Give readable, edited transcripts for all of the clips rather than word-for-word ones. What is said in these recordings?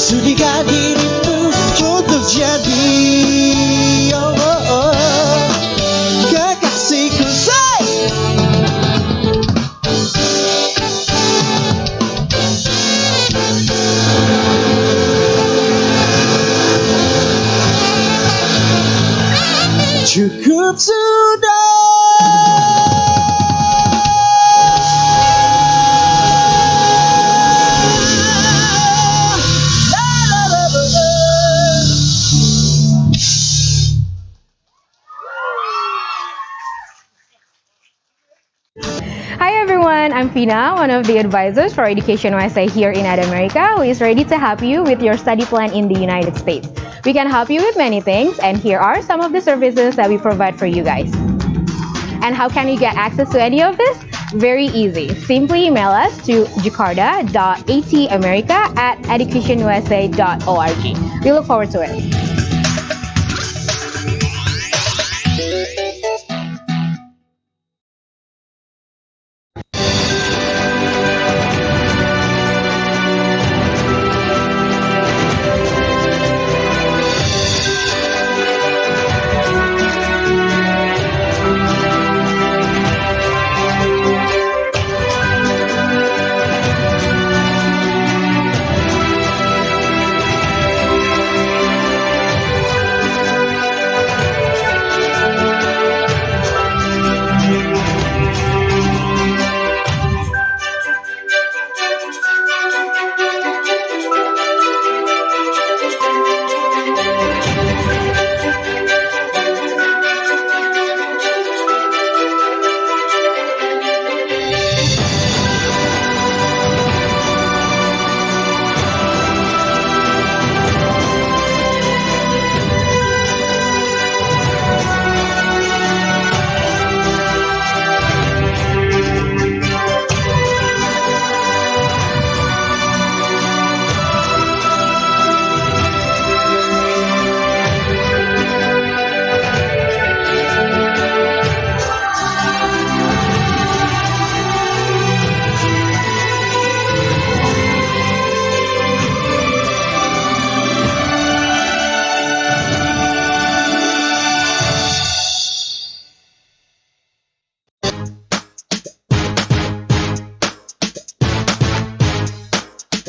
Sudikan hidupmu untuk jadi kekasihku, say. Cukup sudah. Hi everyone, I'm Fina, one of the advisors for Education USA here in America, who is ready to help you with your study plan in the United States. We can help you with many things, and here are some of the services that we provide for you guys. And how can you get access to any of this? Very easy. Simply email us to jakarta.atamerica@educationusa.org. We look forward to it.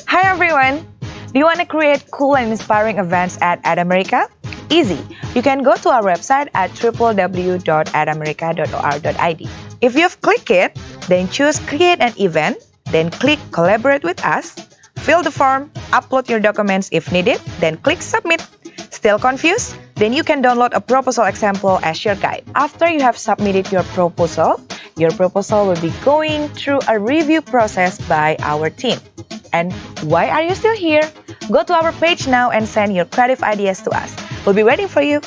Hi everyone! Do you want to create cool and inspiring events at America? Easy! You can go to our website at www.adamerica.or.id. If you've clicked it, then choose Create an Event, then click Collaborate with Us, fill the form, upload your documents if needed, then click Submit. Still confused? Then you can download a proposal example as your guide. After you have submitted your proposal will be going through a review process by our team. And why are you still here? Go to our page now and send your creative ideas to us. We'll be waiting for you.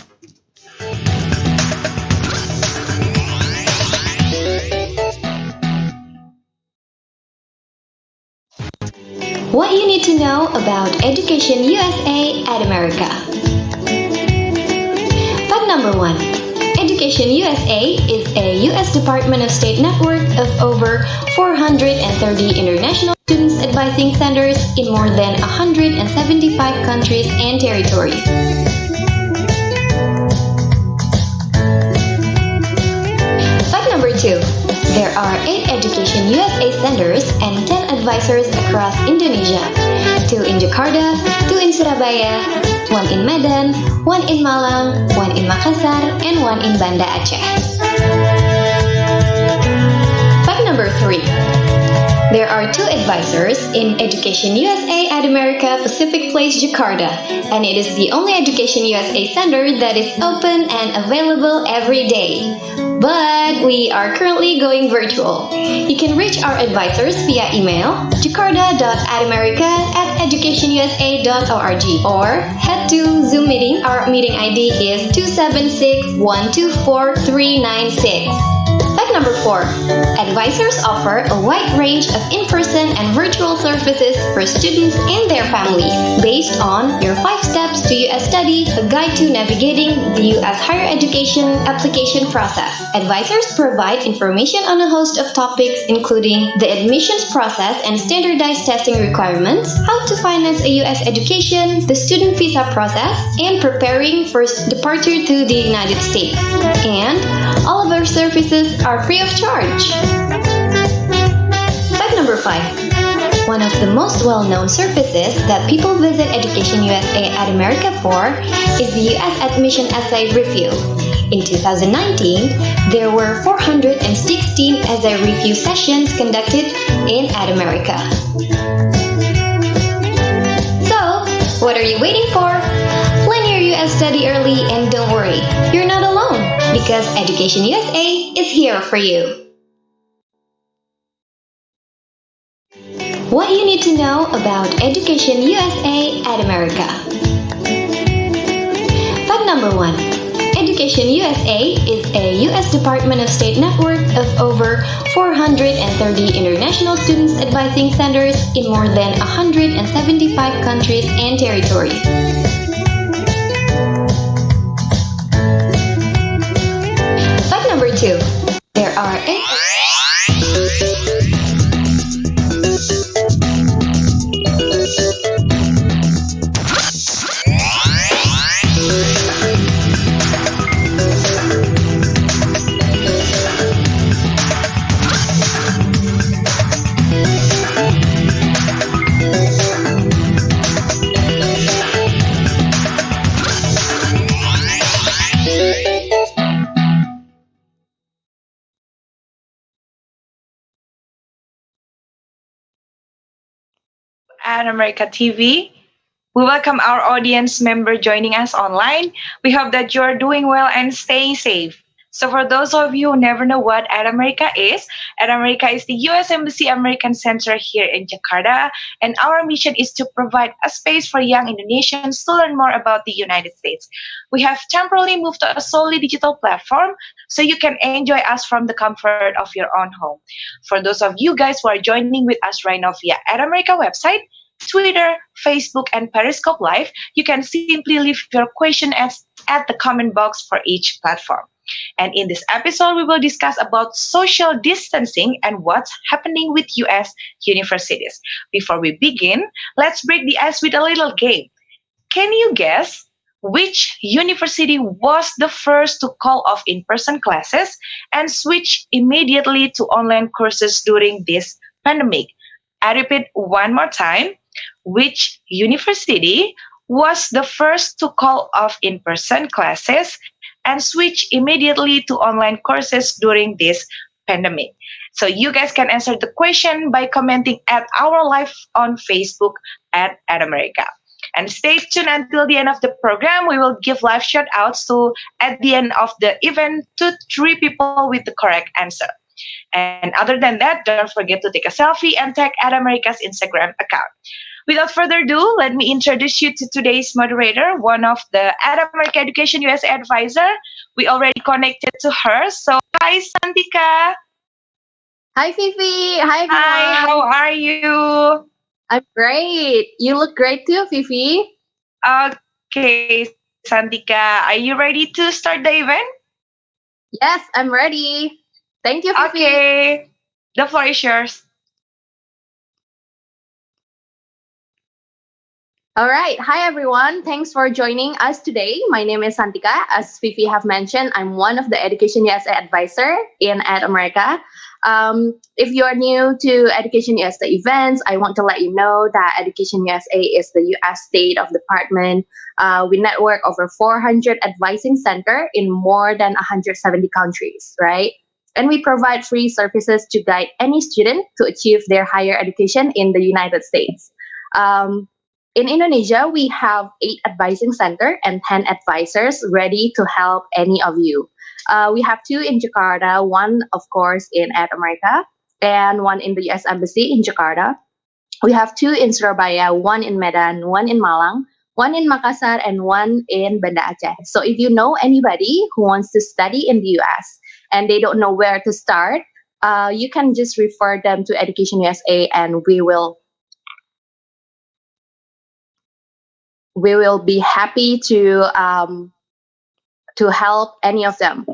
What you need to know about Education USA at America. Fact number 1. Education USA is a U.S. Department of State network of over 430 international students advising centers in more than 175 countries and territories. Fact number 2. There are 8 Education USA centers and 10 advisors across Indonesia. 2 in Jakarta, 2 in Surabaya, 1 in Medan, 1 in Malang, 1 in Makassar, and 1 in Banda Aceh. Fact number 3. There are 2 advisors in Education USA at America Pacific Place, Jakarta, and it is the only Education USA center that is open and available every day. But we are currently going virtual. You can reach our advisors via email jakarta.atamerica@educationusa.org or head to Zoom meeting. Our meeting ID is 276-124-396. Fact Fact number 4. Advisors offer a wide range of in-person and virtual services for students and their families based on your 5 steps to US study, a guide to navigating the US higher education application process. Advisors provide information on a host of topics including the admissions process and standardized testing requirements, how to finance a US education, the student visa process, and preparing for departure to the United States. And all of our services are free of charge. Fact number 5. One of the most well-known services that people visit Education USA at America for is the US Admission Essay Review. In 2019, there were 416 essay review sessions conducted in America. So, what are you waiting for? Plan your US study early and don't worry, you're not alone because Education USA is here for you. What you need to know about Education USA at America. Fact number 1. Education USA is a U.S. Department of State network of over 430 international students advising centers in more than 175 countries and territories. Fact number 2. There are 8... At America TV. We welcome our audience member joining us online. We hope that you are doing well and staying safe. So, for those of you who never know what Ad America is the U.S. Embassy American Center here in Jakarta, and our mission is to provide a space for young Indonesians to learn more about the United States. We have temporarily moved to a solely digital platform, so you can enjoy us from the comfort of your own home. For those of you guys who are joining with us right now via Ad America website, Twitter, Facebook, and Periscope Live, you can simply leave your question at the comment box for each platform. And in this episode, we will discuss about social distancing and what's happening with US universities. Before we begin, let's break the ice with a little game. Can you guess which university was the first to call off in-person classes and switch immediately to online courses during this pandemic? I repeat one more time. Which university was the first to call off in-person classes and switch immediately to online courses during this pandemic? So you guys can answer the question by commenting at our live on Facebook at America. And stay tuned until the end of the program. We will give live shout outs to at the end of the event to 3 people with the correct answer. And other than that, don't forget to take a selfie and tag at America's Instagram account. Without further ado, let me introduce you to today's moderator, one of the Ad America Education USA advisor. We already connected to her. So, hi, Santika. Hi, Fifi. Hi, everyone. Hi, how are you? I'm great. You look great too, Fifi. Okay, Santika, are you ready to start the event? Yes, I'm ready. Thank you, Fifi. Okay, the floor is yours. All right. Hi, everyone. Thanks for joining us today. My name is Santika. As Fifi have mentioned, I'm one of the Education USA advisor in Ad America. If you are new to Education USA events, I want to let you know that Education USA is the US state of department. We network over 400 advising center in more than 170 countries, right? And we provide free services to guide any student to achieve their higher education in the United States. In Indonesia, we have 8 advising center and 10 advisors ready to help any of you. We have 2 in Jakarta, one, of course, in Ad America, and one in the US Embassy in Jakarta. We have 2 in Surabaya, one in Medan, one in Malang, one in Makassar, and one in Banda Aceh. So if you know anybody who wants to study in the US and they don't know where to start, you can just refer them to Education USA, and we will be happy to help any of them.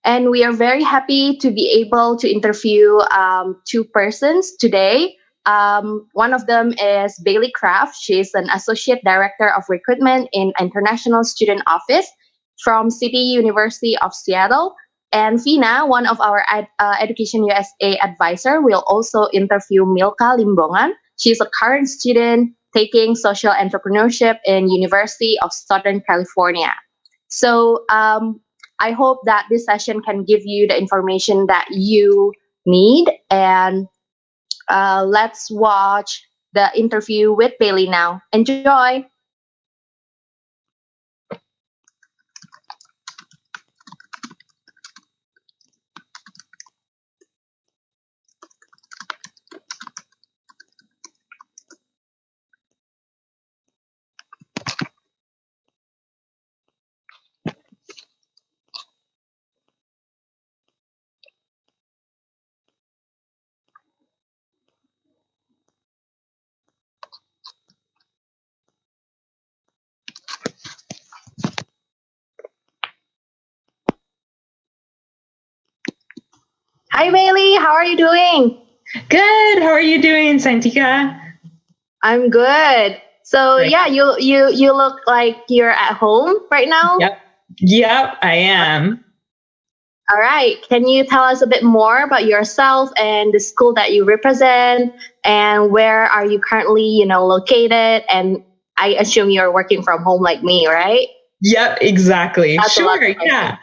And we are very happy to be able to interview two persons today. One of them is Bailey Kraft. She is an Associate Director of Recruitment in International Student Office from City University of Seattle. And Vina, one of our Education USA advisor, will also interview Milka Limbongan. She's a current student taking social entrepreneurship in University of Southern California. So I hope that this session can give you the information that you need. And let's watch the interview with Bailey now. Enjoy. Hi, Bailey. How are you doing? Good. How are you doing, Santika? I'm good. So Great. yeah, you look like you're at home right now. Yep, I am. All right. Can you tell us a bit more about yourself and the school that you represent, and where are you currently, located? And I assume you're working from home like me, right? Yep, exactly. That's a lot Sure. of fun.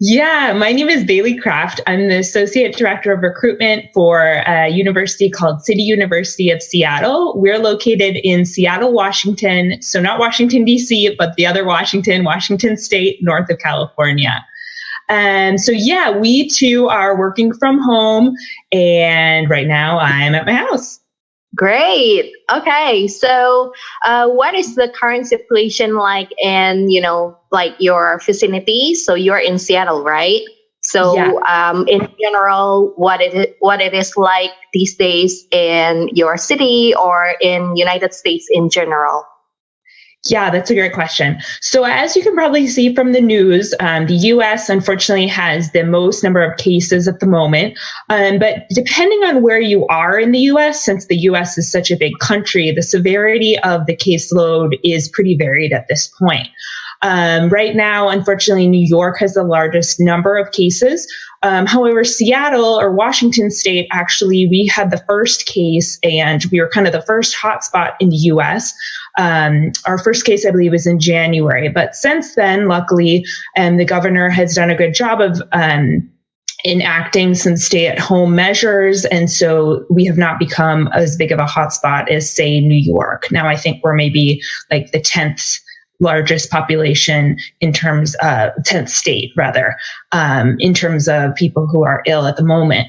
Yeah, my name is Bailey Kraft. I'm the Associate Director of Recruitment for a university called City University of Seattle. We're located in Seattle, Washington. So not Washington, D.C., but the other Washington State, north of California. And so, yeah, we too are working from home. And right now I'm at my house. Great. Okay. So, what is the current situation like in, like your vicinity? So you're in Seattle, right? So, in general, what it is like these days in your city or in United States in general? Yeah, that's a great question. So as you can probably see from the news, the U.S. unfortunately has the most number of cases at the moment. But depending on where you are in the U.S., since the U.S. is such a big country, the severity of the caseload is pretty varied at this point. Right now, unfortunately, New York has the largest number of cases. However, Seattle or Washington State, actually, we had the first case and we were kind of the first hotspot in the U.S. Our first case, I believe, was in January. But since then, luckily, the governor has done a good job of enacting some stay-at-home measures. And so we have not become as big of a hotspot as, say, New York. Now, I think we're maybe like the 10th largest population in terms of 10th state rather, in terms of people who are ill at the moment.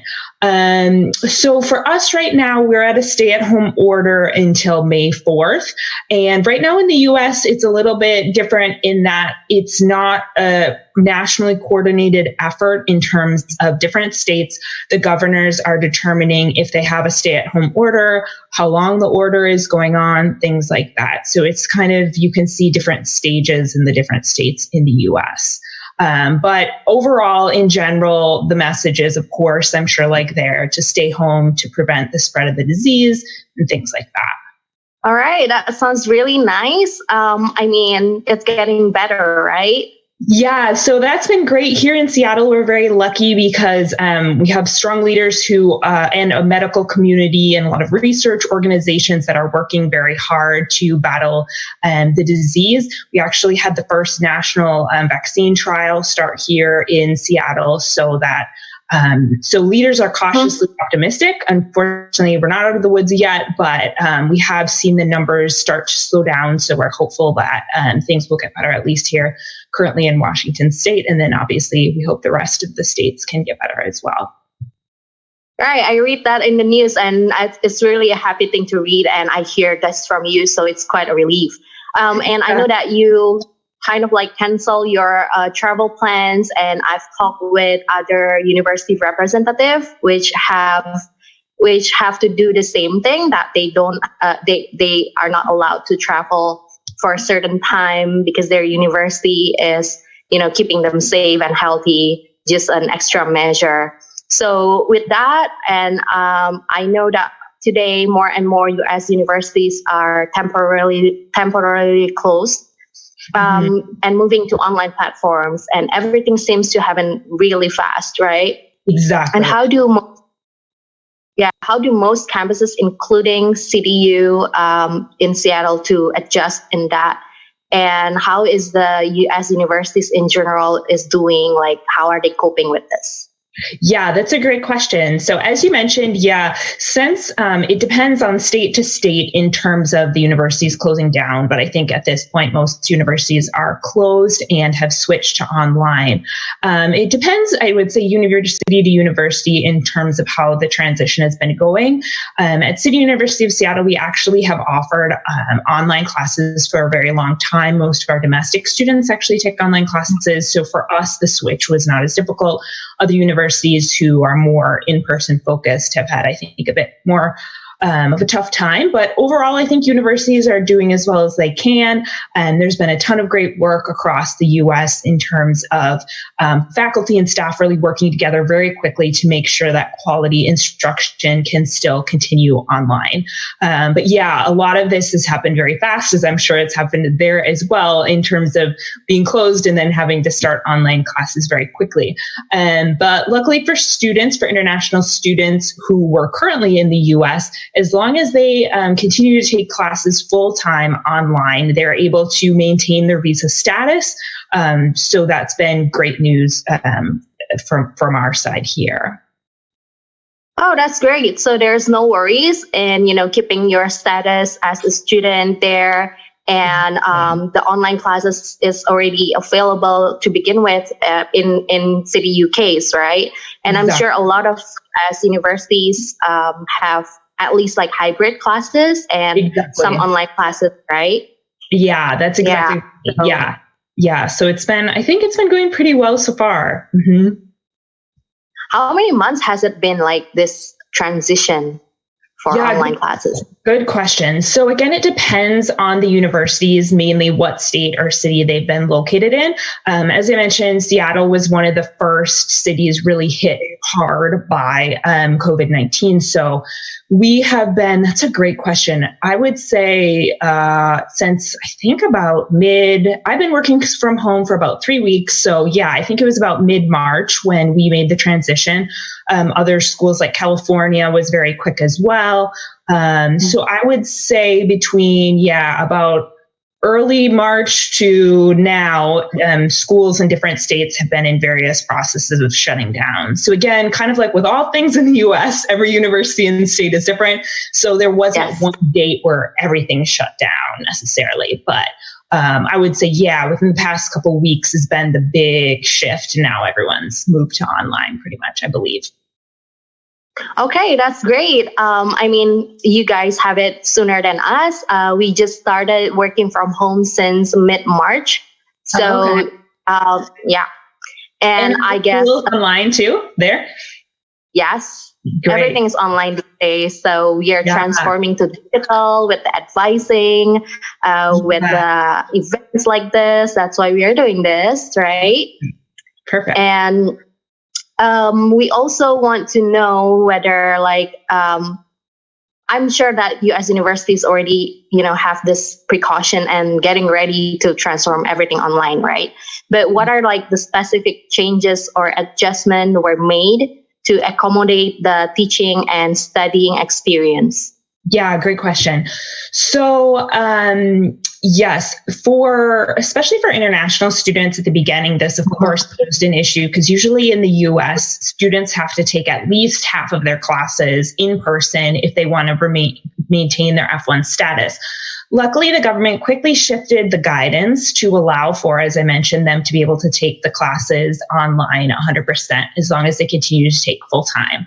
So for us right now, we're at a stay-at-home order until May 4th. And right now in the US, it's a little bit different in that it's not a nationally coordinated effort in terms of different states. The governors are determining if they have a stay-at-home order, how long the order is going on, things like that. So it's kind of, you can see different stages in the different states in the US. But overall, in general, the message is, of course, I'm sure like there, to stay home to prevent the spread of the disease and things like that. All right. That sounds really nice. I mean, it's getting better, right? Yeah, so that's been great. Here in Seattle, we're very lucky because we have strong leaders who and a medical community and a lot of research organizations that are working very hard to battle the disease. We actually had the first national vaccine trial start here in Seattle, so that so leaders are cautiously optimistic. Unfortunately, we're not out of the woods yet, but we have seen the numbers start to slow down. So we're hopeful that things will get better, at least here currently in Washington State. And then obviously we hope the rest of the states can get better as well. Right. I read that in the news and it's really a happy thing to read. And I hear this from you. So it's quite a relief. And I know that you kind of like cancel your travel plans. And I've talked with other university representative which have to do the same thing, that they don't they are not allowed to travel for a certain time because their university is, keeping them safe and healthy, just an extra measure. So with that, and I know that today more and more US universities are temporarily closed, and moving to online platforms, and everything seems to happen really fast, right? Exactly. And how do most campuses, including CDU in Seattle, to adjust in that? And how is the US universities in general is doing? Like, how are they coping with this? Yeah, that's a great question. So as you mentioned, since it depends on state to state in terms of the universities closing down, but I think at this point, most universities are closed and have switched to online. It depends, I would say, university to university in terms of how the transition has been going. At City University of Seattle, we actually have offered online classes for a very long time. Most of our domestic students actually take online classes. So for us, the switch was not as difficult. Other universities who are more in-person focused have had, I think, a bit more of a tough time. But overall, I think universities are doing as well as they can. And there's been a ton of great work across the US in terms of faculty and staff really working together very quickly to make sure that quality instruction can still continue online. But a lot of this has happened very fast, as I'm sure it's happened there as well, in terms of being closed and then having to start online classes very quickly. But luckily for students, for international students who were currently in the US, as long as they continue to take classes full-time online, they're able to maintain their visa status. So that's been great news from our side here. Oh, that's great. So there's no worries in, keeping your status as a student there. And the online classes is already available to begin with in City UK's, right? And I'm sure a lot of universities have at least like hybrid classes and some online classes, right? Yeah, that's exactly. Yeah. So I think it's been going pretty well so far. Mm-hmm. How many months has it been like this transition for online classes? Good question. So again, it depends on the universities, mainly what state or city they've been located in. As I mentioned, Seattle was one of the first cities really hit hard by COVID-19. So we have been, that's a great question. I would say since I think about I've been working from home for about 3 weeks. So I think it was about mid-March when we made the transition. Other schools like California was very quick as well. So I would say between, about early March to now, schools in different states have been in various processes of shutting down. So again, kind of like with all things in the US, every university and state is different. So there wasn't one date where everything shut down necessarily. But I would say, within the past couple of weeks has been the big shift. Now everyone's moved to online pretty much, I believe. Okay, that's great. I mean, you guys have it sooner than us. We just started working from home since mid-March. So, And I guess online too there. Yes, everything's online these days. So we are transforming to digital with the advising, with the events like this. That's why we are doing this, right? Perfect. And we also want to know whether, I'm sure that you as universities already, have this precaution and getting ready to transform everything online, right? But what are the specific changes or adjustments were made to accommodate the teaching and studying experience? Yeah, great question. So, yes, especially for international students at the beginning, this of course posed an issue because usually in the US, students have to take at least half of their classes in person if they want to maintain their F1 status. Luckily, the government quickly shifted the guidance to allow for, as I mentioned, them to be able to take the classes online 100% as long as they continue to take full time.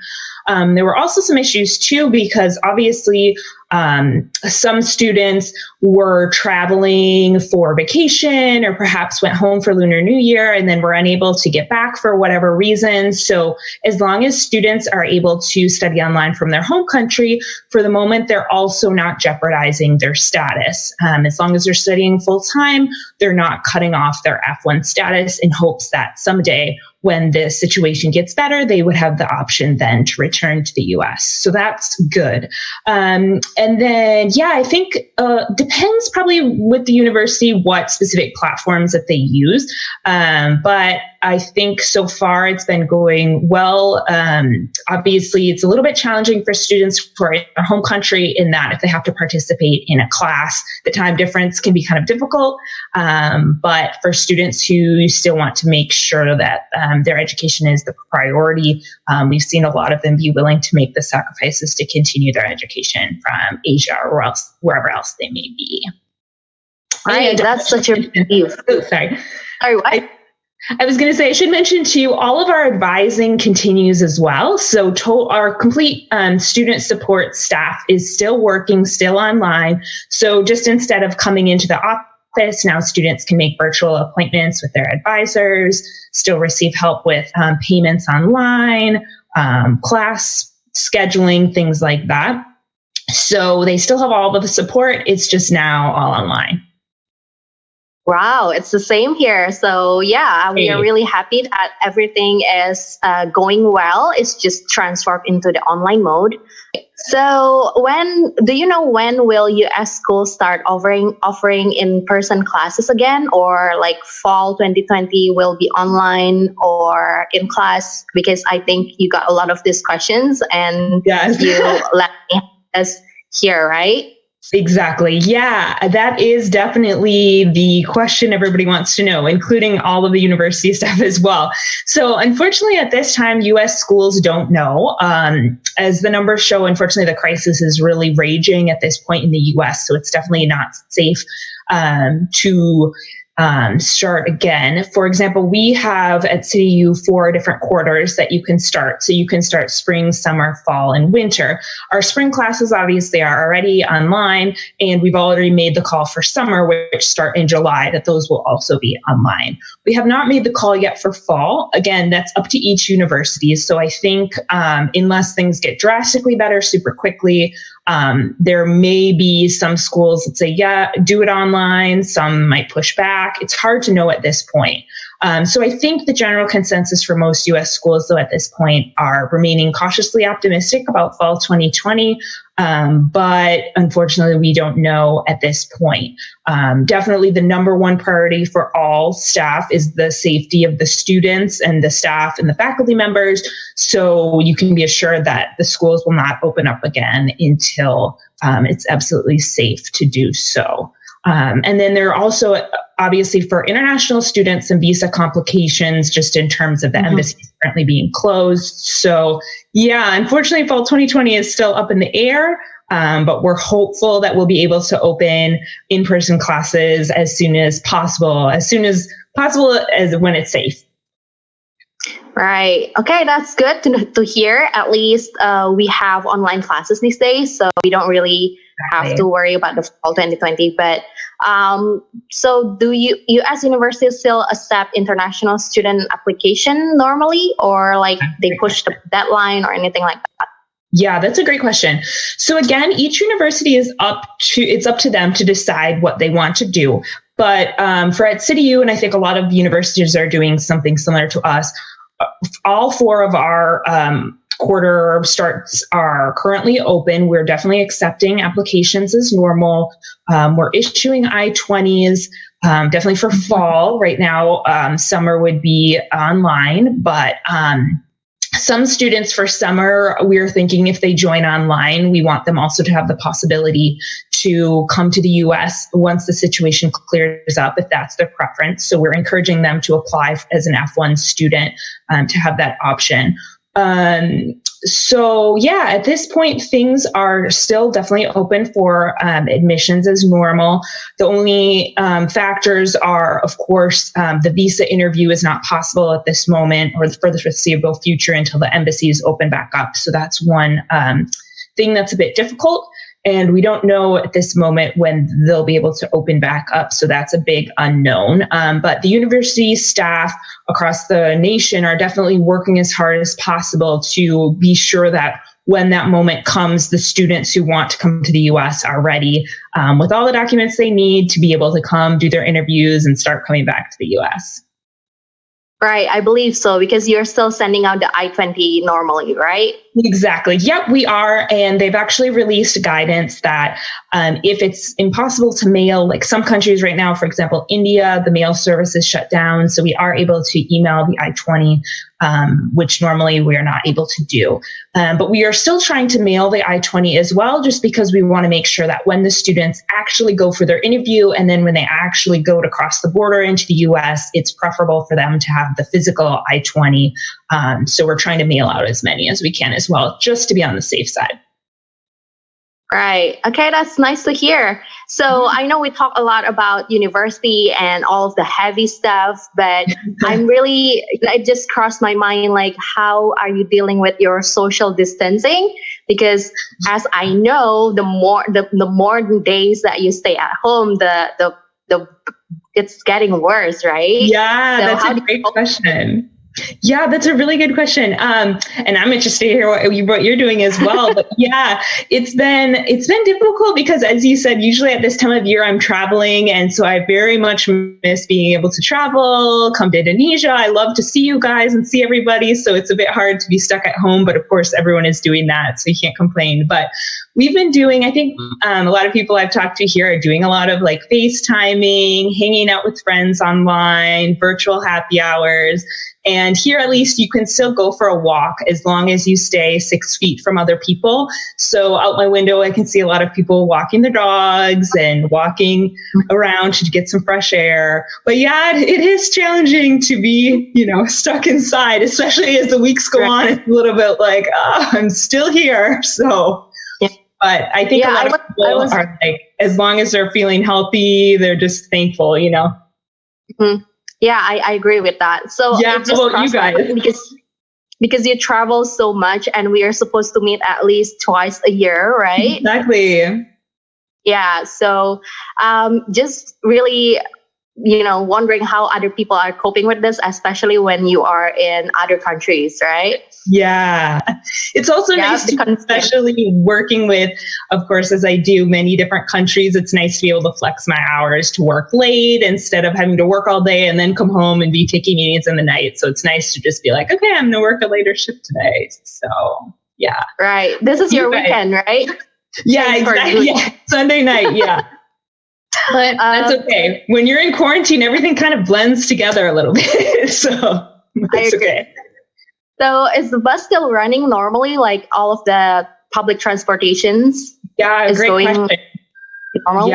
There were also some issues too, because obviously Some students were traveling for vacation or perhaps went home for Lunar New Year and then were unable to get back for whatever reason. So as long as students are able to study online from their home country, for the moment, they're also not jeopardizing their status. As long as they're studying full time, they're not cutting off their F1 status in hopes that someday when the situation gets better, they would have the option then to return to the US. So that's good. And then, yeah, I think depends probably with the university what specific platforms that they use. But I think so far it's been going well. Obviously, it's a little bit challenging for students who are in their home country in that if they have to participate in a class, the time difference can be kind of difficult. But for students who still want to make sure that their education is the priority, we've seen a lot of them be willing to make the sacrifices to continue their education from Asia or wherever else they may be. Right, that's such a relief. Oh, sorry. Sorry, what? I was going to say, I should mention too, all of our advising continues as well. So our complete student support staff is still working, still online. So just instead of coming into the office, now students can make virtual appointments with their advisors, still receive help with payments online, class scheduling, things like that. So they still have all of the support. It's just now all online. Wow, it's the same here. So yeah, we are really happy that everything is going well. It's just transformed into the online mode. So when will US schools start offering in-person classes again, or like fall 2020 will be online or in class? Because I think you got a lot of these questions and yes. You let me us here, right? Exactly. Yeah, that is definitely the question everybody wants to know, including all of the university staff as well. So unfortunately, at this time, U.S. schools don't know. As the numbers show, unfortunately, the crisis is really raging at this point in the U.S., so it's definitely not safe to start again. For example, we have at CityU 4 different quarters that you can start. So you can start spring, summer, fall, and winter. Our spring classes obviously are already online, and we've already made the call for summer, which start in July, that those will also be online. We have not made the call yet for fall. Again, that's up to each university. So I think unless things get drastically better super quickly, there may be some schools that say, yeah, do it online. Some might push back. It's hard to know at this point. So I think the general consensus for most U.S. schools, though, at this point are remaining cautiously optimistic about fall 2020. But unfortunately, we don't know at this point. Definitely the number one priority for all staff is the safety of the students and the staff and the faculty members. So you can be assured that the schools will not open up again until it's absolutely safe to do so. And then there are also, obviously, for international students, some visa complications just in terms of the embassies currently being closed. So, yeah, unfortunately, fall 2020 is still up in the air, but we're hopeful that we'll be able to open in-person classes as soon as possible as when it's safe. Right. Okay, that's good to hear. At least we have online classes these days, so we don't really have to worry about the fall 2020. But so do U.S. universities still accept international student application normally, or like they push the deadline or anything like that? Yeah, that's a great question. So again, each university is up to them to decide what they want to do. But for at CityU, and I think a lot of universities are doing something similar to us, all four of our quarter starts are currently open. We're definitely accepting applications as normal. We're issuing I-20s, definitely for fall. Right now, summer would be online, but some students for summer, we're thinking if they join online, we want them also to have the possibility to come to the U.S. once the situation clears up, if that's their preference. So we're encouraging them to apply as an F1 student to have that option. So yeah, at this point, things are still definitely open for admissions as normal. The only factors are, of course, the visa interview is not possible at this moment or for the foreseeable future until the embassies open back up. So that's one thing that's a bit difficult. And we don't know at this moment when they'll be able to open back up. So that's a big unknown. But the university staff across the nation are definitely working as hard as possible to be sure that when that moment comes, the students who want to come to the US are ready with all the documents they need to be able to come do their interviews and start coming back to the US. Right, I believe so, because you're still sending out the I-20 normally, right? Exactly. Yep, we are. And they've actually released guidance that if it's impossible to mail, like some countries right now, for example, India, the mail service is shut down. So we are able to email the I-20, which normally we are not able to do. But we are still trying to mail the I-20 as well, just because we want to make sure that when the students actually go for their interview and then when they actually go to cross the border into the US, it's preferable for them to have the physical I-20. So we're trying to mail out as many as we can as well, just to be on the safe side. Right. Okay, that's nice to hear. So I know we talk a lot about university and all of the heavy stuff, but it just crossed my mind, like, how are you dealing with your social distancing? Because as I know, the more days that you stay at home, the it's getting worse, right? Yeah, so that's a great question. Yeah, that's a really good question. And I'm interested to hear what you're doing as well. But yeah, it's been difficult because, as you said, usually at this time of year I'm traveling, and so I very much miss being able to travel, come to Indonesia. I love to see you guys and see everybody. So it's a bit hard to be stuck at home, but of course everyone is doing that, so you can't complain. But we've been doing, I think a lot of people I've talked to here are doing a lot of like FaceTiming, hanging out with friends online, virtual happy hours. And here, at least, you can still go for a walk as long as you stay 6 feet from other people. So out my window, I can see a lot of people walking their dogs and walking around to get some fresh air. But yeah, it is challenging to be, stuck inside, especially as the weeks go on. It's a little bit like, I'm still here. So, but I think a lot of people are like, as long as they're feeling healthy, they're just thankful, Mm-hmm. Yeah, I agree with that. So yeah, how about you guys? Because you travel so much, and we are supposed to meet at least twice a year, right? Exactly. Yeah. So just really, wondering how other people are coping with this, especially when you are in other countries, right? Yeah. It's also nice to, especially working with, of course, as I do many different countries, it's nice to be able to flex my hours to work late instead of having to work all day and then come home and be taking meetings in the night. So it's nice to just be like, okay, I'm going to work a later shift today. So yeah. Right. This is your weekend, right? Yeah, exactly. Yeah. Sunday night. Yeah. But that's okay. When you're in quarantine, everything kind of blends together a little bit. So it's okay. So is the bus still running normally, like all of the public transportations? Yeah, great question. Normal?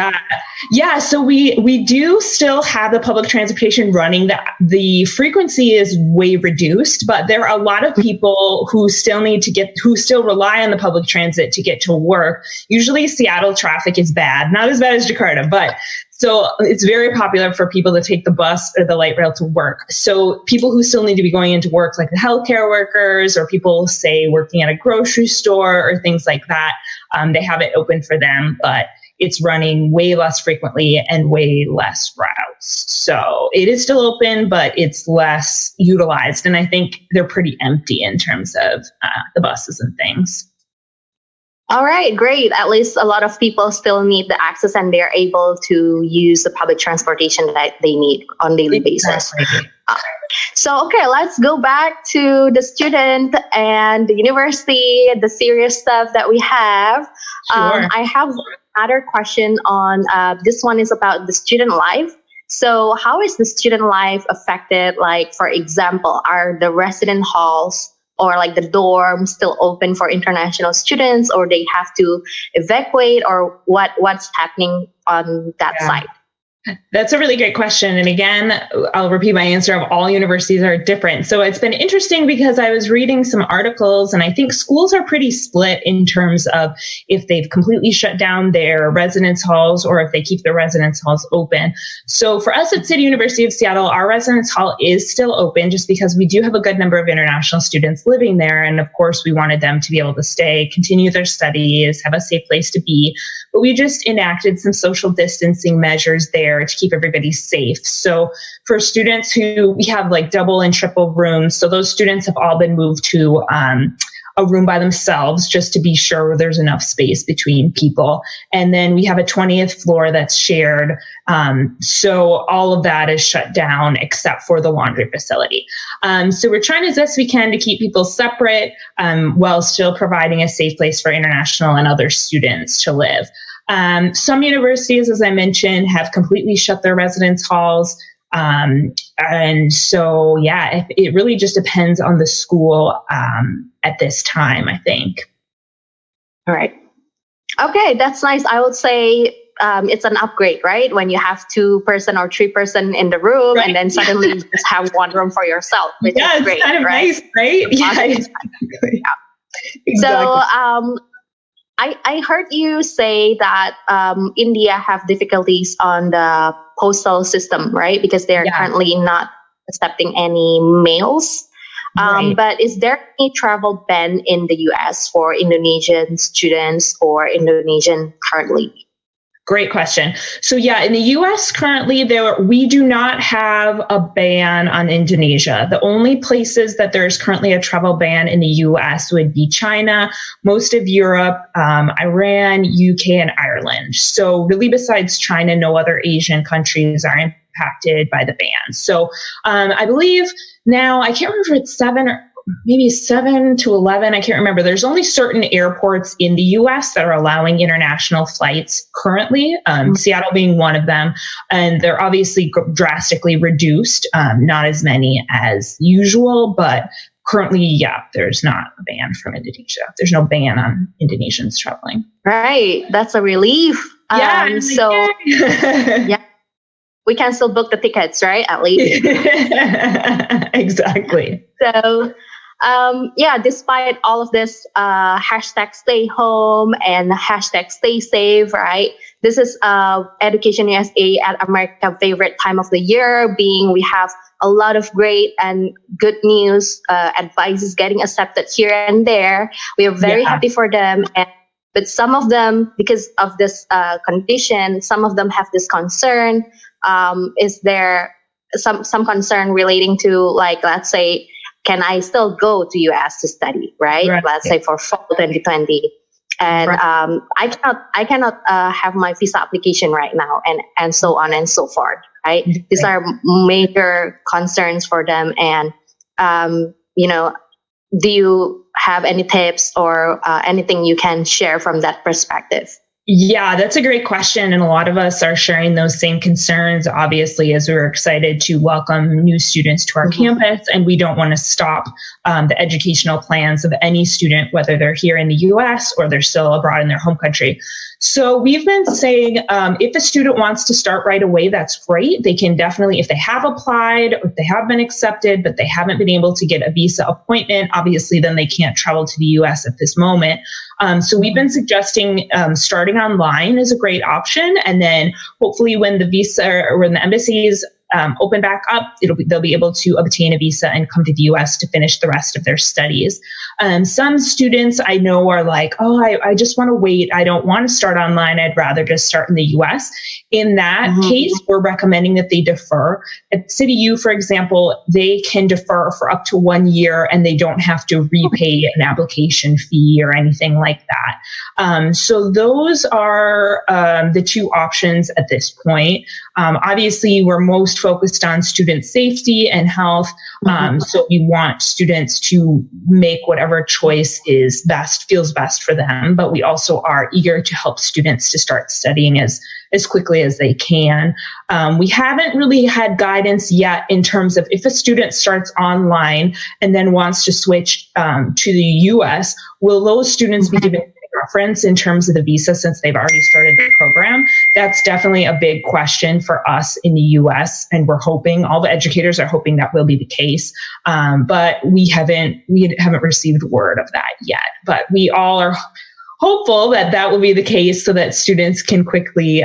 Yeah. So we do still have the public transportation running. The frequency is way reduced, but there are a lot of people who still rely on the public transit to get to work. Usually Seattle traffic is bad, not as bad as Jakarta, but so it's very popular for people to take the bus or the light rail to work. So people who still need to be going into work, like the healthcare workers or people, say, working at a grocery store or things like that, they have it open for them, but it's running way less frequently and way less routes. So it is still open, but it's less utilized. And I think they're pretty empty in terms of the buses and things. All right, great. At least a lot of people still need the access and they're able to use the public transportation that they need on a daily basis. So, okay, let's go back to the student and the university, the serious stuff that we have. Sure. I have another question on this one is about the student life. So how is the student life affected? Like, for example, are the resident halls or like the dorms still open for international students, or they have to evacuate, or what's happening on that side? That's a really great question. And again, I'll repeat my answer of all universities are different. So it's been interesting because I was reading some articles and I think schools are pretty split in terms of if they've completely shut down their residence halls or if they keep their residence halls open. So for us at City University of Seattle, our residence hall is still open just because we do have a good number of international students living there. And of course, we wanted them to be able to stay, continue their studies, have a safe place to be. But we just enacted some social distancing measures there to keep everybody safe. So for students who we have like double and triple rooms, so those students have all been moved to a room by themselves just to be sure there's enough space between people. And then we have a 20th floor that's shared. So all of that is shut down except for the laundry facility. So we're trying as best we can to keep people separate while still providing a safe place for international and other students to live. Some universities, as I mentioned, have completely shut their residence halls. And so, yeah, it really just depends on the school at this time, I think. All right. Okay, that's nice. I would say it's an upgrade, right? When you have 2-person or 3-person in the room, right, and then suddenly you just have one room for yourself, which is great, kind of right? Nice, right? Yeah, exactly. So I heard you say that India have difficulties on the postal system, right? Because they're currently not accepting any mails. Right. But is there any travel ban in the US for Indonesian students or Indonesian currently? Great question. So yeah, in the US currently, we do not have a ban on Indonesia. The only places that there's currently a travel ban in the US would be China, most of Europe, Iran, UK, and Ireland. So really besides China, no other Asian countries are impacted by the ban. So I believe now, I can't remember if it's 7 to 11. I can't remember. There's only certain airports in the US that are allowing international flights currently, Seattle being one of them. And they're obviously drastically reduced, not as many as usual, but currently, there's not a ban from Indonesia. There's no ban on Indonesians traveling. Right. That's a relief. Yeah. We can still book the tickets, right? At least. Exactly. So, despite all of this hashtag stay home and hashtag stay safe, right? This is Education USA at America favorite time of the year, being we have a lot of great and good news, advice is getting accepted here and there. We are very happy for them. But some of them, because of this condition, some of them have this concern. Is there some concern relating to, like, let's say, can I still go to US to study, right? Let's say for fall 2020, and I cannot have my visa application right now, and so on and so forth, right? These are major concerns for them, and do you have any tips or anything you can share from that perspective? Yeah, that's a great question. And a lot of us are sharing those same concerns, obviously, as we're excited to welcome new students to our campus. And we don't want to stop the educational plans of any student, whether they're here in the US or they're still abroad in their home country. So we've been saying if a student wants to start right away, that's great. They can definitely, if they have applied or if they have been accepted, but they haven't been able to get a visa appointment, obviously, then they can't travel to the US at this moment. So we've been suggesting starting online is a great option. And then hopefully when the visa or when the embassies open back up, they'll be able to obtain a visa and come to the US to finish the rest of their studies. Some students I know are like, I just want to wait. I don't want to start online. I'd rather just start in the US. In that case, we're recommending that they defer. At City U, for example, they can defer for up to 1 year and they don't have to repay an application fee or anything like that. So those are the two options at this point. Obviously, we're most focused on student safety and health. So we want students to make whatever choice feels best for them. But we also are eager to help students to start studying as quickly as they can. We haven't really had guidance yet in terms of if a student starts online and then wants to switch to the US, will those students be given bigger preference in terms of the visa since they've already started the program. That's definitely a big question for us in the US. And we're hoping, all the educators are hoping that will be the case. But we haven't received word of that yet. But we all are hopeful that that will be the case so that students can quickly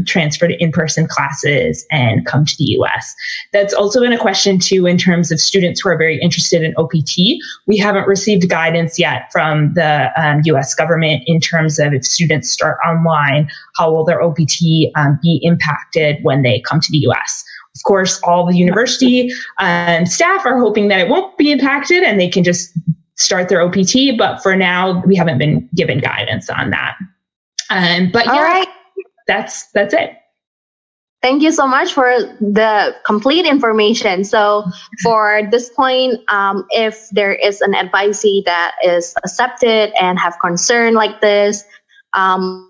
transfer to in-person classes and come to the US. That's also been a question too in terms of students who are very interested in OPT. We haven't received guidance yet from the US government in terms of if students start online, how will their OPT be impacted when they come to the US. Of course, all the university staff are hoping that it won't be impacted and they can just start their OPT, but for now, we haven't been given guidance on that. But All yeah, right. that's it. Thank you so much for the complete information. So for this point, if there is an advisee that is accepted and have concern like this, the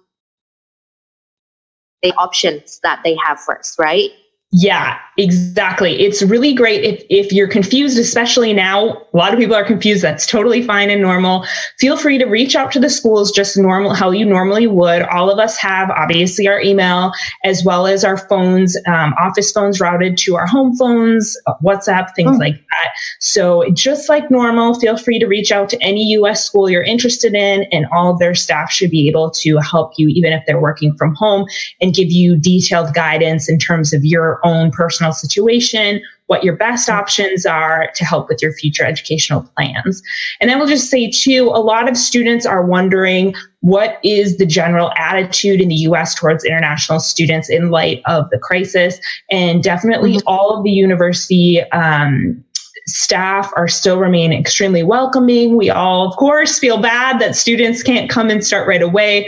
options that they have first, right? Yeah, exactly. It's really great if you're confused, especially now. A lot of people are confused. That's totally fine and normal. Feel free to reach out to the schools just normal, how you normally would. All of us have obviously our email as well as our phones, office phones routed to our home phones, WhatsApp, things like that. So just like normal, feel free to reach out to any US school you're interested in, and all of their staff should be able to help you, even if they're working from home, and give you detailed guidance in terms of your own personal situation, what your best options are to help with your future educational plans. And I will just say too, a lot of students are wondering what is the general attitude in the US towards international students in light of the crisis. And definitely all of the university staff are still remain extremely welcoming. We all, of course, feel bad that students can't come and start right away.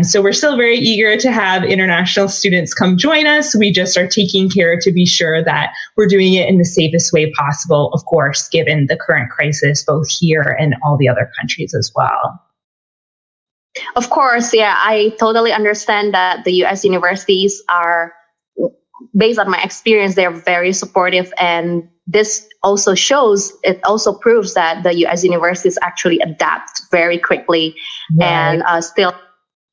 So we're still very eager to have international students come join us. We just are taking care to be sure that we're doing it in the safest way possible, of course, given the current crisis, both here and all the other countries as well. Of course, yeah, I totally understand that the US universities are, based on my experience, they're very supportive, and this also proves that the US universities actually adapt very quickly and still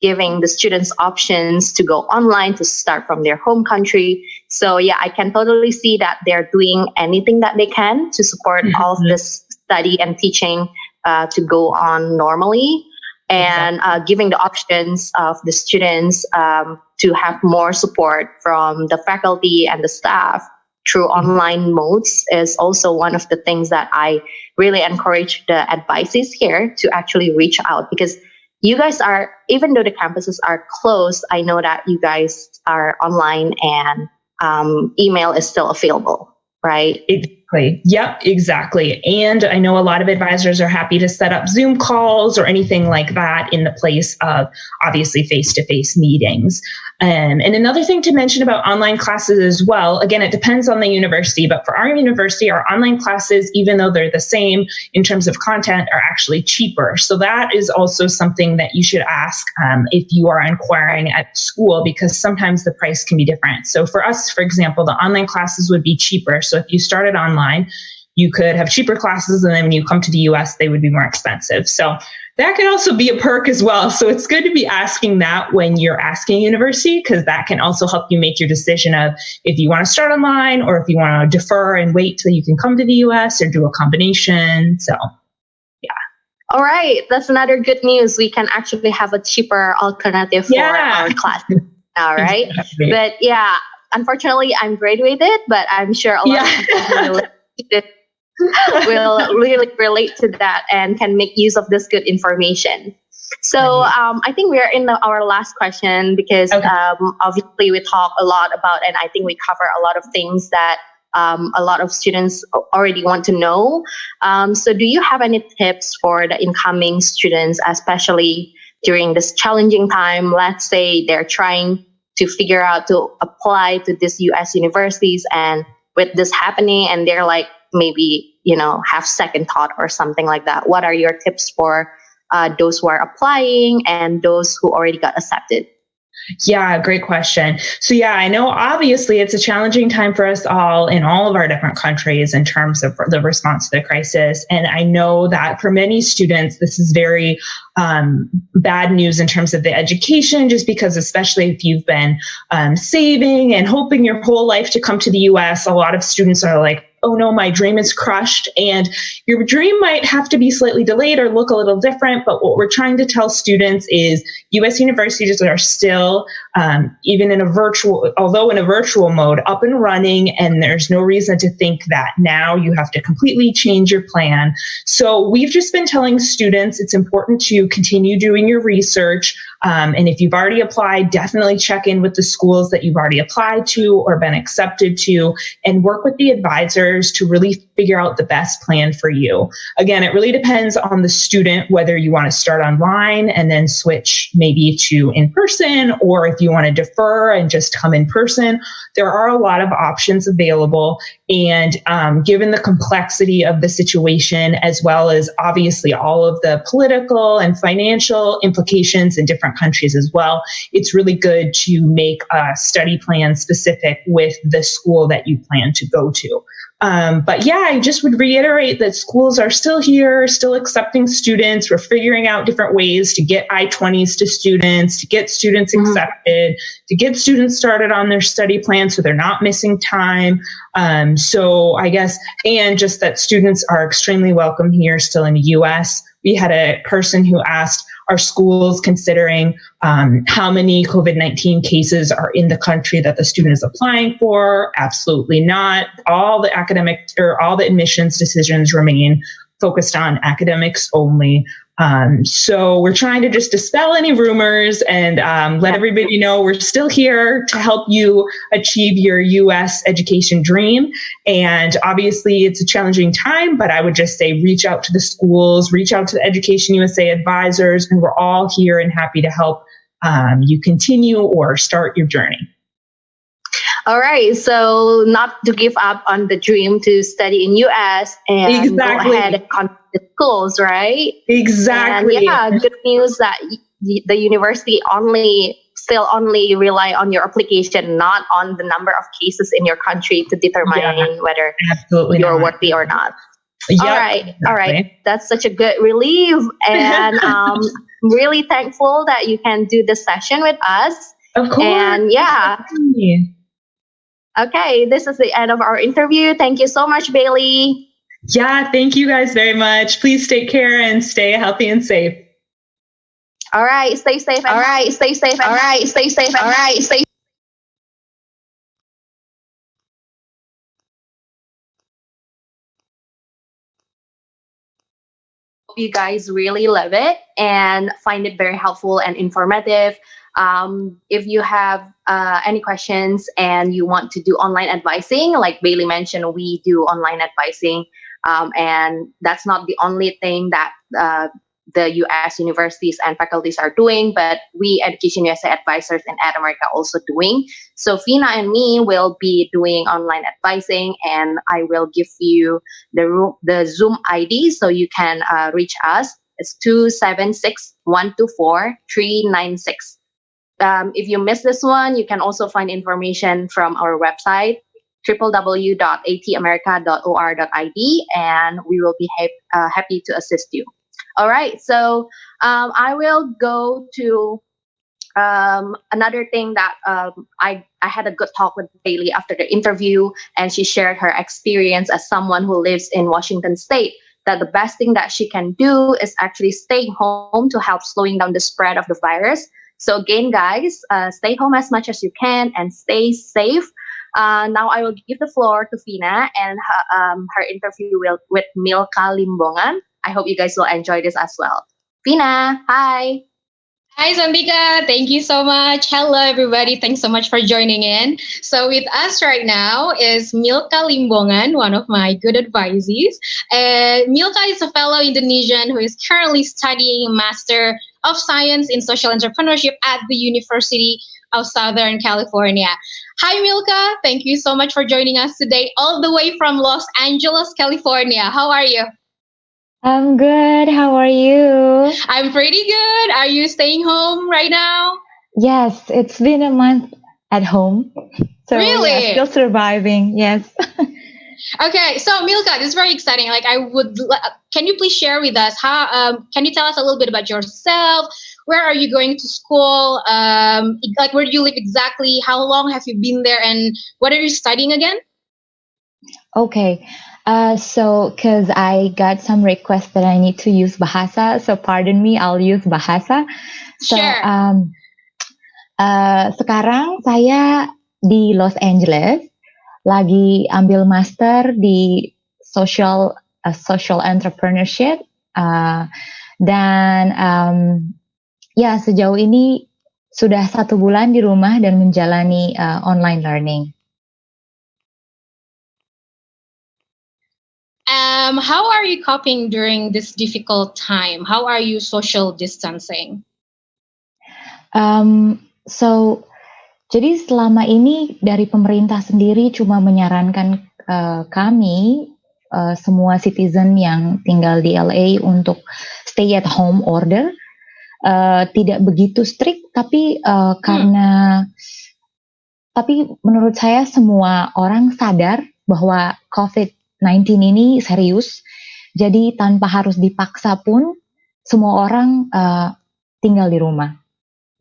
giving the students options to go online, to start from their home country. So yeah, I can totally see that they're doing anything that they can to support all of this study and teaching to go on normally, and giving the options of the students to have more support from the faculty and the staff through online modes is also one of the things that I really encourage the advisees here to actually reach out, because you guys are, even though the campuses are closed, I know that you guys are online and email is still available, right? Exactly. Yep, exactly. And I know a lot of advisors are happy to set up Zoom calls or anything like that in the place of obviously face-to-face meetings. And another thing to mention about online classes as well, again, it depends on the university, but for our university, our online classes, even though they're the same in terms of content, are actually cheaper. So that is also something that you should ask if you are inquiring at school, because sometimes the price can be different. So for us, for example, the online classes would be cheaper. So if you started online, you could have cheaper classes, and then when you come to the US, they would be more expensive. So that can also be a perk as well. So it's good to be asking that when you're asking university, because that can also help you make your decision of if you want to start online or if you want to defer and wait till you can come to the US, or do a combination. So yeah. All right, that's another good news. We can actually have a cheaper alternative for our classes. All right. Exactly. But yeah, unfortunately, I'm graduated, but I'm sure a lot of people will really relate to that and can make use of this good information. So I think we are in our last question, because obviously we talk a lot about, and I think we cover a lot of things that a lot of students already want to know. So do you have any tips for the incoming students, especially during this challenging time? Let's say they're trying to figure out to apply to these US universities, and with this happening, and they're like, maybe, have second thought or something like that. What are your tips for those who are applying and those who already got accepted? Yeah, great question. So, yeah, I know obviously it's a challenging time for us all in all of our different countries in terms of the response to the crisis. And I know that for many students, this is very bad news in terms of the education, just because, especially if you've been saving and hoping your whole life to come to the US, a lot of students are like, oh no, my dream is crushed. And your dream might have to be slightly delayed or look a little different. But what we're trying to tell students is US universities are still, even in a virtual, although in a virtual mode, up and running. And there's no reason to think that now you have to completely change your plan. So we've just been telling students it's important to continue doing your research. And if you've already applied, definitely check in with the schools that you've already applied to or been accepted to, and work with the advisors to really figure out the best plan for you. Again, it really depends on the student, whether you want to start online and then switch maybe to in person, or if you want to defer and just come in person. There are a lot of options available. And given the complexity of the situation, as well as obviously all of the political and financial implications in different countries as well, it's really good to make a study plan specific with the school that you plan to go to. But yeah, I just would reiterate that schools are still here, still accepting students. We're figuring out different ways to get I-20s to students, to get students accepted, to get students started on their study plan so they're not missing time. So I guess, and just that students are extremely welcome here still in the US. We had a person who asked, are schools considering how many COVID-19 cases are in the country that the student is applying for? Absolutely not. All the academic or all the admissions decisions remain focused on academics only. So we're trying to just dispel any rumors and let everybody know we're still here to help you achieve your U.S. education dream. And obviously it's a challenging time, but I would just say reach out to the schools, reach out to the Education USA advisors, and we're all here and happy to help you continue or start your journey. All right, so not to give up on the dream to study in US and go ahead and contact the schools, right? Exactly. And yeah, good news that the university still only rely on your application, not on the number of cases in your country to determine whether you're worthy or not. Yep, all right. That's such a good relief, and I'm really thankful that you can do this session with us. Of course. And yeah. Okay, this is the end of our interview. Thank you so much, Bailey. Yeah, thank you guys very much. Please take care and stay healthy and safe. All right, stay safe. All right, stay safe. All right, stay safe. All right, stay. Hope you guys really love it and find it very helpful and informative. If you have any questions and you want to do online advising, like Bailey mentioned, we do online advising. And that's not the only thing that the US universities and faculties are doing, but we Education USA advisors in America also doing. So Fina and me will be doing online advising, and I will give you the Zoom ID so you can reach us. It's 276-124-396. If you missed this one, you can also find information from our website, www.atamerica.or.id, and we will be happy to assist you. All right, so I will go to another thing that I had a good talk with Bailey after the interview, and she shared her experience as someone who lives in Washington State, that the best thing that she can do is actually stay home to help slowing down the spread of the virus. So again, guys, stay home as much as you can and stay safe. Now I will give the floor to Fina and her interview with Milka Limbongan. I hope you guys will enjoy this as well. Fina, hi. Hi, Zambika. Thank you so much. Hello, everybody. Thanks so much for joining in. So with us right now is Milka Limbongan, one of my good advisees. Milka is a fellow Indonesian who is currently studying Master of Science in Social Entrepreneurship at the University of Southern California. Hi, Milka. Thank you so much for joining us today, all the way from Los Angeles, California. How are you? I'm good. How are you? I'm pretty good. Are you staying home right now? Yes, it's been a month at home. So yeah, Really? still surviving. Yes. Okay, so Milka, this is very exciting. Like, can you please share with us how? Can you tell us a little bit about yourself? Where are you going to school? Like, where do you live exactly? How long have you been there? And what are you studying again? Okay. So because I got some requests that I need to use bahasa, so pardon me, I'll use bahasa. So Sure. sekarang saya di Los Angeles, lagi ambil master di social entrepreneurship, uh, dan ya sejauh ini sudah 1 bulan di rumah dan menjalani online learning. How are you coping during this difficult time? How are you social distancing? So jadi selama ini dari pemerintah sendiri cuma menyarankan kami semua citizen yang tinggal di LA untuk stay at home order. Tidak begitu strict, tapi tapi menurut saya semua orang sadar bahwa COVID-19 ini serius. Jadi tanpa harus dipaksa pun semua orang tinggal di rumah.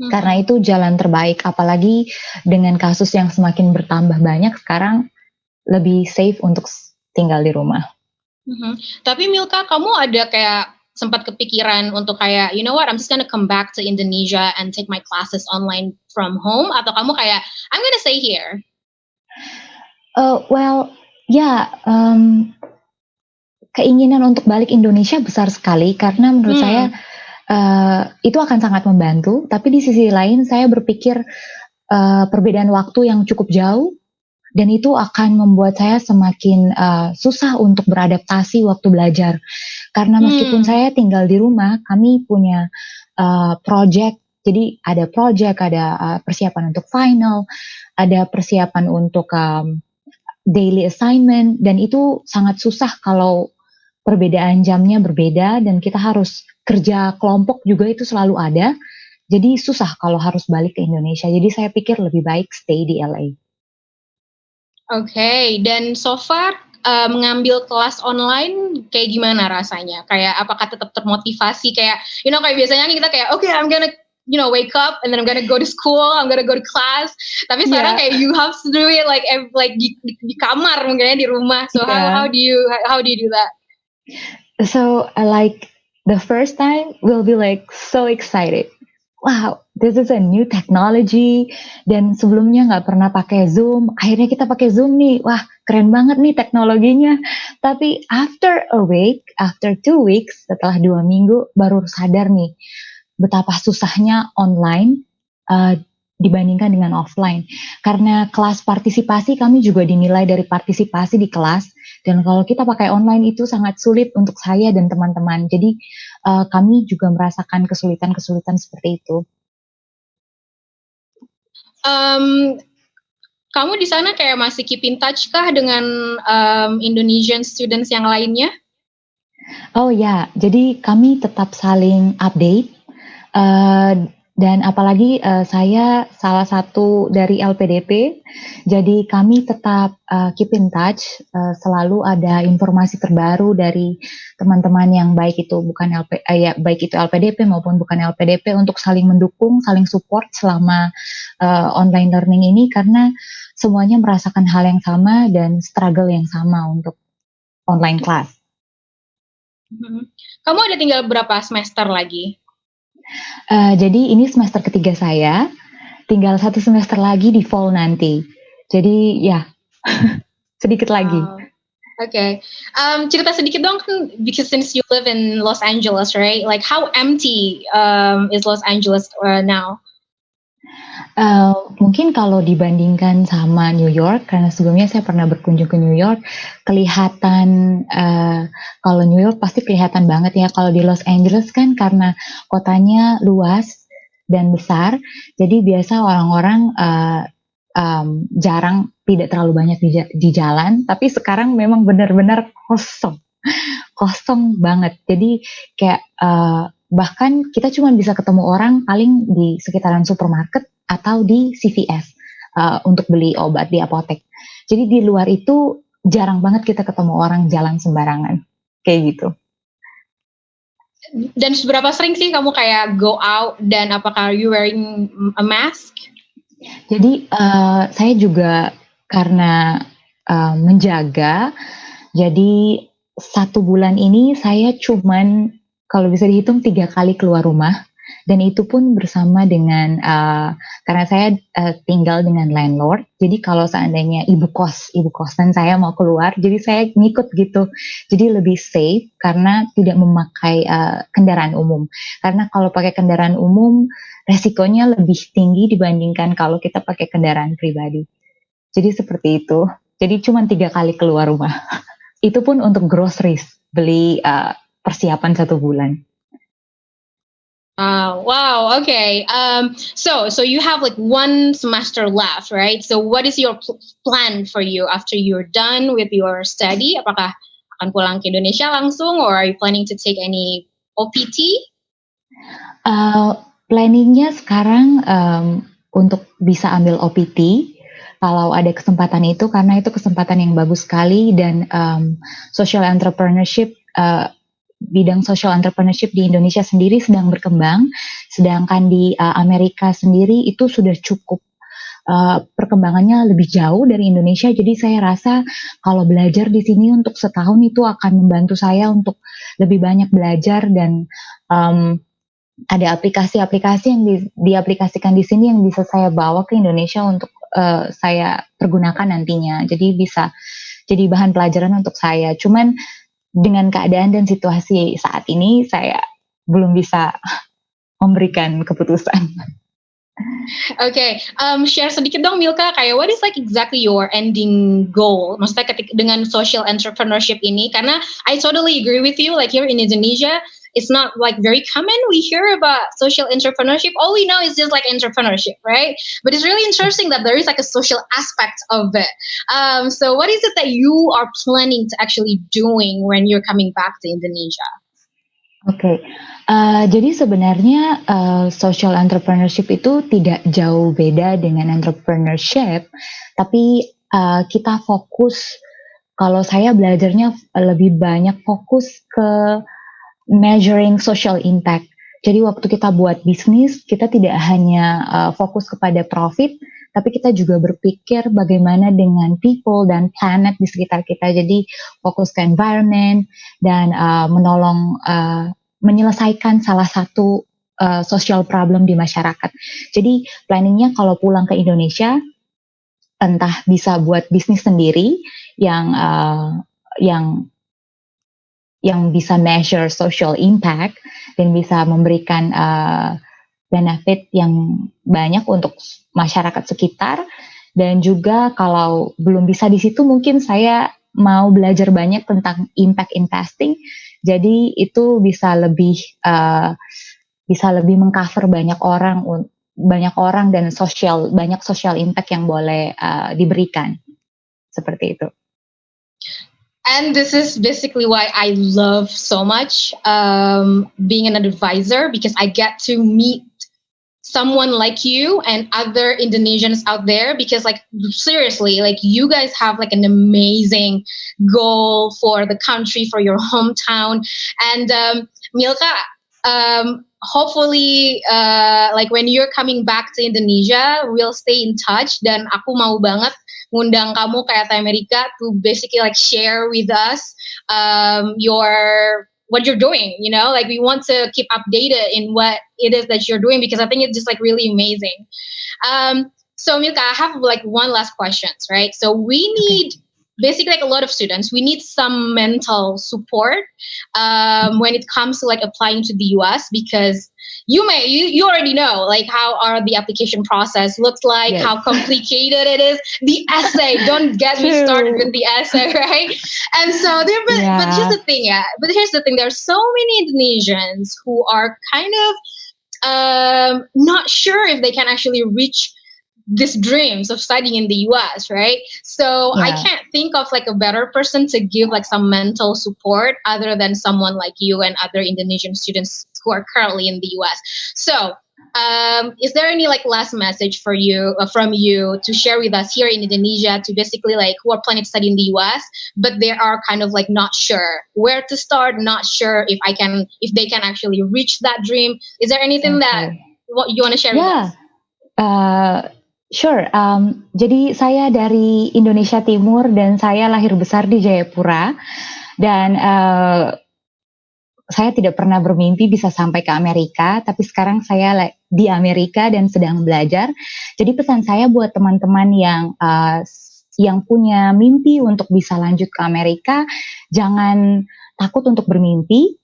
Karena itu jalan terbaik, apalagi dengan kasus yang semakin bertambah banyak sekarang, lebih safe untuk tinggal di rumah. Tapi Milka, kamu ada kayak sempat kepikiran untuk kayak, you know what, I'm just gonna come back to Indonesia and take my classes online from home? Atau kamu kayak, I'm gonna stay here? Keinginan untuk balik Indonesia besar sekali karena menurut saya itu akan sangat membantu. Tapi di sisi lain saya berpikir perbedaan waktu yang cukup jauh dan itu akan membuat saya semakin susah untuk beradaptasi waktu belajar. Karena meskipun saya tinggal di rumah, kami punya project. Jadi ada project, ada persiapan untuk final, ada persiapan untuk daily assignment, dan itu sangat susah kalau perbedaan jamnya berbeda dan kita harus kerja kelompok juga itu selalu ada. Jadi susah kalau harus balik ke Indonesia. Jadi saya pikir lebih baik stay di LA. Oke, dan so far mengambil kelas online kayak gimana rasanya? Kayak apakah tetap termotivasi kayak, you know, kayak biasanya kita kayak, okay, I'm gonna, you know, wake up and then I'm gonna go to school, I'm gonna go to class. Tapi sekarang kayak you have to do it like di kamar mungkin ya, di rumah. So how do you do that? So like the first time we'll be like so excited. Wow, this is a new technology. Dan sebelumnya nggak pernah pakai Zoom. Akhirnya kita pakai Zoom nih. Wah, keren banget nih teknologinya. Tapi after a week, after 2 weeks, setelah 2 minggu, baru sadar nih betapa susahnya online dibandingkan dengan offline. Karena kelas partisipasi kami juga dinilai dari partisipasi di kelas. Dan kalau kita pakai online itu sangat sulit untuk saya dan teman-teman. Jadi kami juga merasakan kesulitan-kesulitan seperti itu. Kamu di sana kayak masih keep in touch kah dengan Indonesian students yang lainnya? Oh ya, jadi kami tetap saling update. Dan apalagi saya salah satu dari LPDP, jadi kami tetap keep in touch, selalu ada informasi terbaru dari teman-teman yang baik itu LPDP maupun bukan LPDP untuk saling mendukung, saling support selama online learning ini karena semuanya merasakan hal yang sama dan struggle yang sama untuk online class. Kamu ada tinggal berapa semester lagi? Jadi ini semester ketiga saya, tinggal 1 semester lagi di fall nanti. Jadi ya, sedikit lagi. Okay. Cerita sedikit dong, because since you live in Los Angeles, right? Like how empty is Los Angeles now? Mungkin kalau dibandingkan sama New York, karena sebelumnya saya pernah berkunjung ke New York, kelihatan kalau New York pasti kelihatan banget ya. Kalau di Los Angeles kan karena kotanya luas dan besar, jadi biasa orang-orang jarang, tidak terlalu banyak di jalan. Tapi sekarang memang benar-benar kosong banget. Jadi kayak bahkan kita cuma bisa ketemu orang paling di sekitaran supermarket atau di CVS untuk beli obat di apotek. Jadi di luar itu jarang banget kita ketemu orang jalan sembarangan kayak gitu. Dan seberapa sering sih kamu kayak go out dan apakah you wearing a mask? Jadi saya juga karena menjaga, jadi 1 bulan ini saya cuman kalau bisa dihitung 3 kali keluar rumah, dan itu pun bersama dengan karena saya tinggal dengan landlord. Jadi kalau seandainya ibu kosan saya mau keluar, jadi saya ngikut gitu. Jadi lebih safe karena tidak memakai kendaraan umum. Karena kalau pakai kendaraan umum resikonya lebih tinggi dibandingkan kalau kita pakai kendaraan pribadi. Jadi seperti itu. Jadi cuma 3 kali keluar rumah. Itu pun untuk groceries, beli persiapan 1 bulan. Wow. Okay. So you have like 1 semester left, right? So what is your plan for you after you're done with your study? Apakah akan pulang ke Indonesia langsung, or are you planning to take any OPT? Planningnya sekarang untuk bisa ambil OPT kalau ada kesempatan itu, karena itu kesempatan yang bagus sekali, dan social entrepreneurship, bidang social entrepreneurship di Indonesia sendiri sedang berkembang, sedangkan di Amerika sendiri itu sudah cukup perkembangannya lebih jauh dari Indonesia. Jadi saya rasa kalau belajar di sini untuk setahun itu akan membantu saya untuk lebih banyak belajar, dan ada aplikasi-aplikasi yang diaplikasikan di sini yang bisa saya bawa ke Indonesia untuk saya pergunakan nantinya. Jadi bisa jadi bahan pelajaran untuk saya. Cuman dengan keadaan dan situasi saat ini saya belum bisa memberikan keputusan. Okay, share sedikit dong Milka, kayak what is like exactly your ending goal? Maksudnya dengan social entrepreneurship ini, karena I totally agree with you. Like here in Indonesia, it's not like very common. We hear about social entrepreneurship. All we know is just like entrepreneurship, right? But it's really interesting that there is like a social aspect of it. So what is it that you are planning to actually doing when you're coming back to Indonesia? Oke, jadi sebenarnya social entrepreneurship itu tidak jauh beda dengan entrepreneurship, tapi kita fokus, kalau saya belajarnya lebih banyak fokus ke measuring social impact. Jadi waktu kita buat bisnis, kita tidak hanya fokus kepada profit, tapi kita juga berpikir bagaimana dengan people dan planet di sekitar kita. Jadi fokus ke environment dan menolong menyelesaikan salah satu social problem di masyarakat. Jadi planningnya kalau pulang ke Indonesia, entah bisa buat bisnis sendiri yang bisa measure social impact dan bisa memberikan benefit yang banyak untuk masyarakat sekitar, dan juga kalau belum bisa di situ mungkin saya mau belajar banyak tentang impact investing, jadi itu bisa lebih mengcover banyak orang dan banyak social impact yang boleh diberikan seperti itu. And this is basically why I love so much being an advisor, because I get to meet someone like you and other Indonesians out there, because like seriously, like you guys have like an amazing goal for the country, for your hometown. And Milka, hopefully like when you're coming back to Indonesia, we'll stay in touch, dan aku mau banget ngundang kamu ke Amerika to basically like share with us what you're doing, you know, like we want to keep updated in what it is that you're doing, because I think it's just like really amazing. So Milka, I have like one last questions, right? So we need basically like a lot of students, we need some mental support when it comes to like applying to the US, because you already know like how are the application process looks like, Yes. how complicated it is. The essay, don't get me started with the essay, right? And so but here's the thing, there are so many Indonesians who are kind of not sure if they can actually reach these dreams of studying in the US, right? So I can't think of like a better person to give like some mental support other than someone like you and other Indonesian students who are currently in the US. So, is there any like last message for you from you to share with us here in Indonesia to basically like who are planning to study in the US, but they are kind of like not sure where to start, not sure if they can actually reach that dream. Is there anything that Okay. what you want to share with Ya, us? sure. Jadi saya dari Indonesia Timur dan saya lahir besar di Jayapura dan saya tidak pernah bermimpi bisa sampai ke Amerika, tapi sekarang saya di Amerika dan sedang belajar. Jadi pesan saya buat teman-teman yang punya mimpi untuk bisa lanjut ke Amerika, jangan takut untuk bermimpi.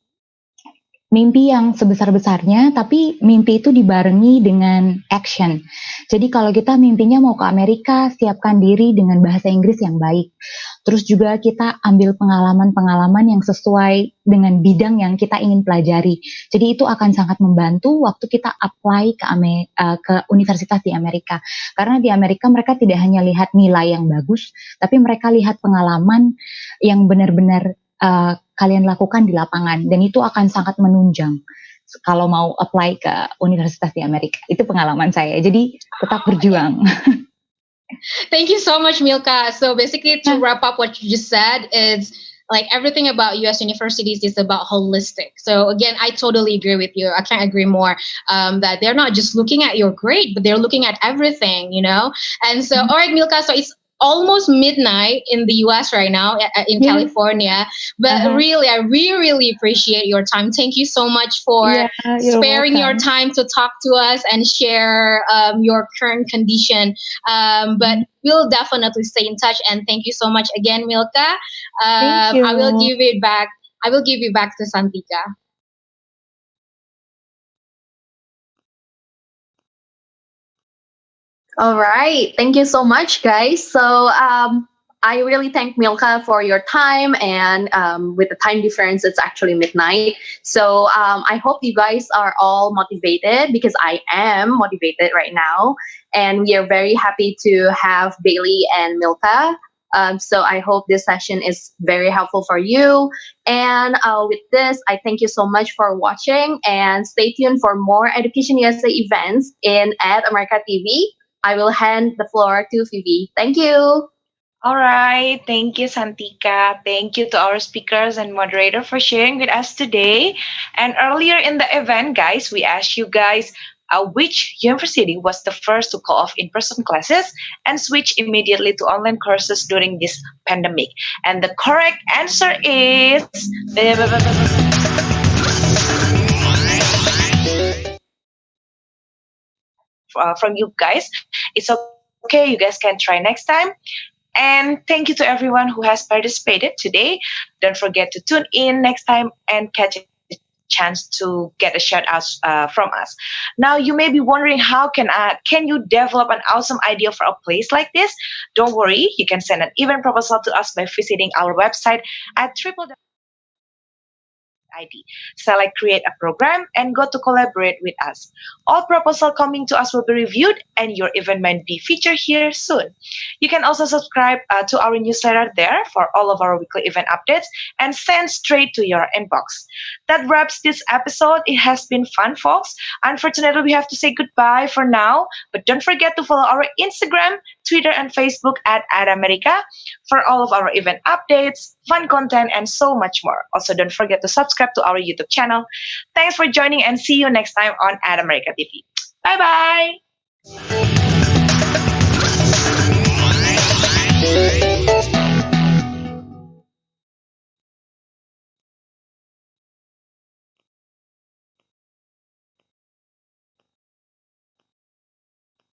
Mimpi yang sebesar-besarnya, tapi mimpi itu dibarengi dengan action. Jadi kalau kita mimpinya mau ke Amerika, siapkan diri dengan bahasa Inggris yang baik. Terus juga kita ambil pengalaman-pengalaman yang sesuai dengan bidang yang kita ingin pelajari. Jadi itu akan sangat membantu waktu kita apply ke universitas di Amerika. Karena di Amerika mereka tidak hanya lihat nilai yang bagus, tapi mereka lihat pengalaman yang benar-benar kalian lakukan di lapangan, dan itu akan sangat menunjang kalau mau apply ke universitas di Amerika. Itu pengalaman saya. Jadi tetap berjuang. Thank you so much, Milka. So basically, to wrap up what you just said is like everything about U.S. universities is about holistic. So again, I totally agree with you. I can't agree more that they're not just looking at your grade, but they're looking at everything, you know? And so, all right, Milka, so it's almost midnight in the US right now in Yeah. California, but really, I really appreciate your time. Thank you so much for You're sparing your welcome. time to talk to us and share your current condition. But we'll definitely stay in touch. And thank you so much again, Milka. Thank you. I will give it back. I will give you back to Santika. All right. Thank you so much, guys. So I really thank Milka for your time. And with the time difference, it's actually midnight. So I hope you guys are all motivated because I am motivated right now. And we are very happy to have Bailey and Milka. So I hope this session is very helpful for you. And with this, I thank you so much for watching and stay tuned for more Education USA events in Ed America TV. I will hand the floor to Phoebe. Thank you. All right. Thank you, Santika. Thank you to our speakers and moderator for sharing with us today. And earlier in the event, guys, we asked you guys which university was the first to call off in-person classes and switch immediately to online courses during this pandemic. And the correct answer is from you guys. It's okay. You guys can try next time. And thank you to everyone who has participated today. Don't forget to tune in next time and catch a chance to get a shout out from us. Now you may be wondering how can you develop an awesome idea for a place like this? Don't worry, you can send an event proposal to us by visiting our website at www.id. Select create a program and go to collaborate with us. All proposal coming to us will be reviewed and your event might be featured here soon. You can also subscribe to our newsletter there for all of our weekly event updates and send straight to your inbox. That wraps this episode. It has been fun, folks. Unfortunately, we have to say goodbye for now, but don't forget to follow our Instagram, Twitter, and Facebook at AdAmerica for all of our event updates, fun content, and so much more. Also, don't forget to subscribe to our YouTube channel. Thanks for joining and see you next time on AdAmerica TV. Bye-bye.